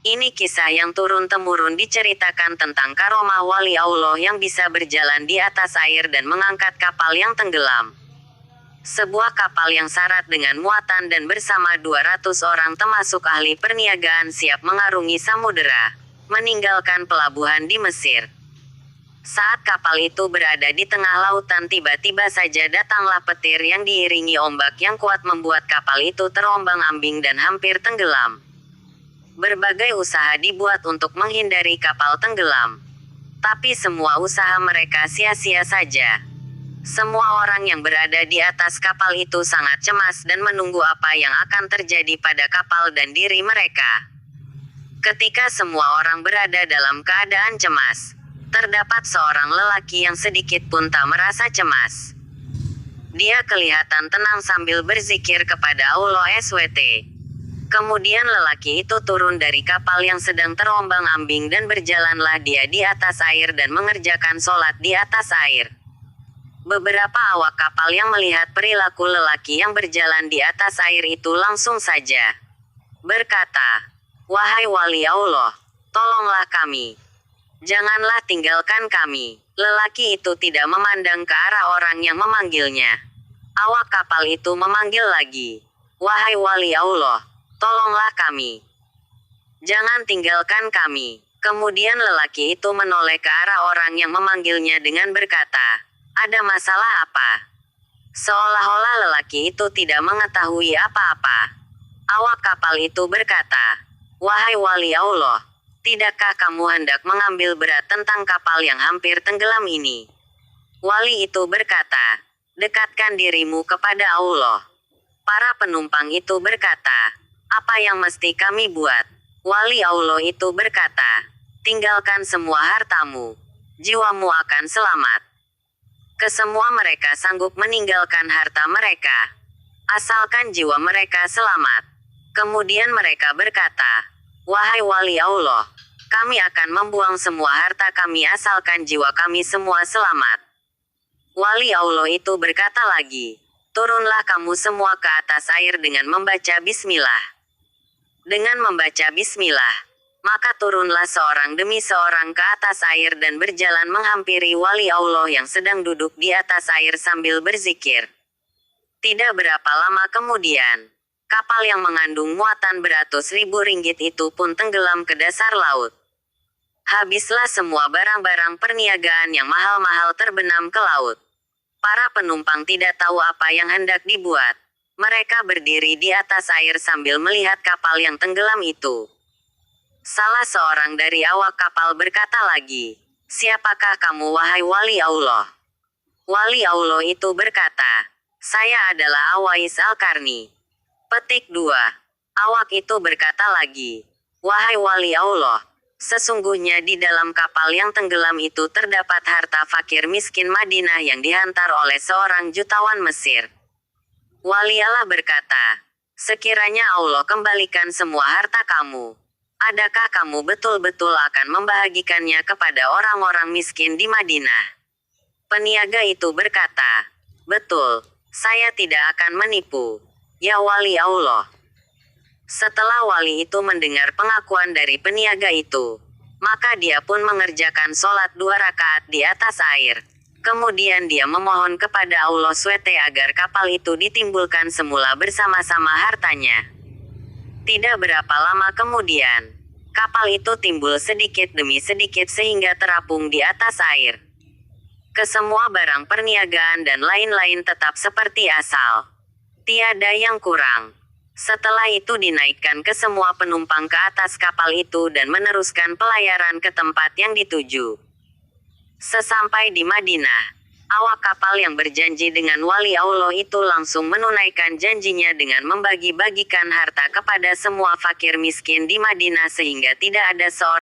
Ini kisah yang turun-temurun diceritakan tentang karomah wali Allah yang bisa berjalan di atas air dan mengangkat kapal yang tenggelam. Sebuah kapal yang syarat dengan muatan dan bersama 200 orang termasuk ahli perniagaan siap mengarungi samudera, meninggalkan pelabuhan di Mesir. Saat kapal itu berada di tengah lautan, tiba-tiba saja datanglah petir yang diiringi ombak yang kuat membuat kapal itu terombang-ambing dan hampir tenggelam. Berbagai usaha dibuat untuk menghindari kapal tenggelam. Tapi semua usaha mereka sia-sia saja. Semua orang yang berada di atas kapal itu sangat cemas dan menunggu apa yang akan terjadi pada kapal dan diri mereka. Ketika semua orang berada dalam keadaan cemas, terdapat seorang lelaki yang sedikit pun tak merasa cemas. Dia kelihatan tenang sambil berzikir kepada Allah SWT. Kemudian lelaki itu turun dari kapal yang sedang terombang-ambing dan berjalanlah dia di atas air dan mengerjakan sholat di atas air. Beberapa awak kapal yang melihat perilaku lelaki yang berjalan di atas air itu langsung saja berkata, "Wahai wali Allah, tolonglah kami. Janganlah tinggalkan kami." Lelaki itu tidak memandang ke arah orang yang memanggilnya. Awak kapal itu memanggil lagi, "Wahai wali Allah, tolonglah kami. Jangan tinggalkan kami." Kemudian lelaki itu menoleh ke arah orang yang memanggilnya dengan berkata, "Ada masalah apa?" Seolah-olah lelaki itu tidak mengetahui apa-apa. Awak kapal itu berkata, "Wahai wali Allah, tidakkah kamu hendak mengambil berat tentang kapal yang hampir tenggelam ini?" Wali itu berkata, "Dekatkan dirimu kepada Allah." Para penumpang itu berkata, "Apa yang mesti kami buat?" Wali Allah itu berkata, "Tinggalkan semua hartamu. Jiwamu akan selamat." Kesemua mereka sanggup meninggalkan harta mereka, asalkan jiwa mereka selamat. Kemudian mereka berkata, "Wahai wali Allah, kami akan membuang semua harta kami asalkan jiwa kami semua selamat." Wali Allah itu berkata lagi, "Turunlah kamu semua ke atas air dengan membaca bismillah." Dengan membaca bismillah, maka turunlah seorang demi seorang ke atas air dan berjalan menghampiri wali Allah yang sedang duduk di atas air sambil berzikir. Tidak berapa lama kemudian, kapal yang mengandung muatan beratus ribu ringgit itu pun tenggelam ke dasar laut. Habislah semua barang-barang perniagaan yang mahal-mahal terbenam ke laut. Para penumpang tidak tahu apa yang hendak dibuat. Mereka berdiri di atas air sambil melihat kapal yang tenggelam itu. Salah seorang dari awak kapal berkata lagi, "Siapakah kamu wahai wali Allah?" Wali Allah itu berkata, "Saya adalah Awais Al-Karni." Petik 2. Awak itu berkata lagi, "Wahai wali Allah, sesungguhnya di dalam kapal yang tenggelam itu terdapat harta fakir miskin Madinah yang dihantar oleh seorang jutawan Mesir." Wali Allah berkata, "Sekiranya Allah kembalikan semua harta kamu, adakah kamu betul-betul akan membagikannya kepada orang-orang miskin di Madinah?" Peniaga itu berkata, "Betul, saya tidak akan menipu, ya wali Allah." Setelah wali itu mendengar pengakuan dari peniaga itu, maka dia pun mengerjakan sholat 2 rakaat di atas air. Kemudian dia memohon kepada Allah SWT agar kapal itu ditimbulkan semula bersama-sama hartanya. Tidak berapa lama kemudian, kapal itu timbul sedikit demi sedikit sehingga terapung di atas air. Kesemua barang perniagaan dan lain-lain tetap seperti asal. Tiada yang kurang. Setelah itu dinaikkan ke semua penumpang ke atas kapal itu dan meneruskan pelayaran ke tempat yang dituju. Sesampai di Madinah, awak kapal yang berjanji dengan wali Allah itu langsung menunaikan janjinya dengan membagi-bagikan harta kepada semua fakir miskin di Madinah sehingga tidak ada seorang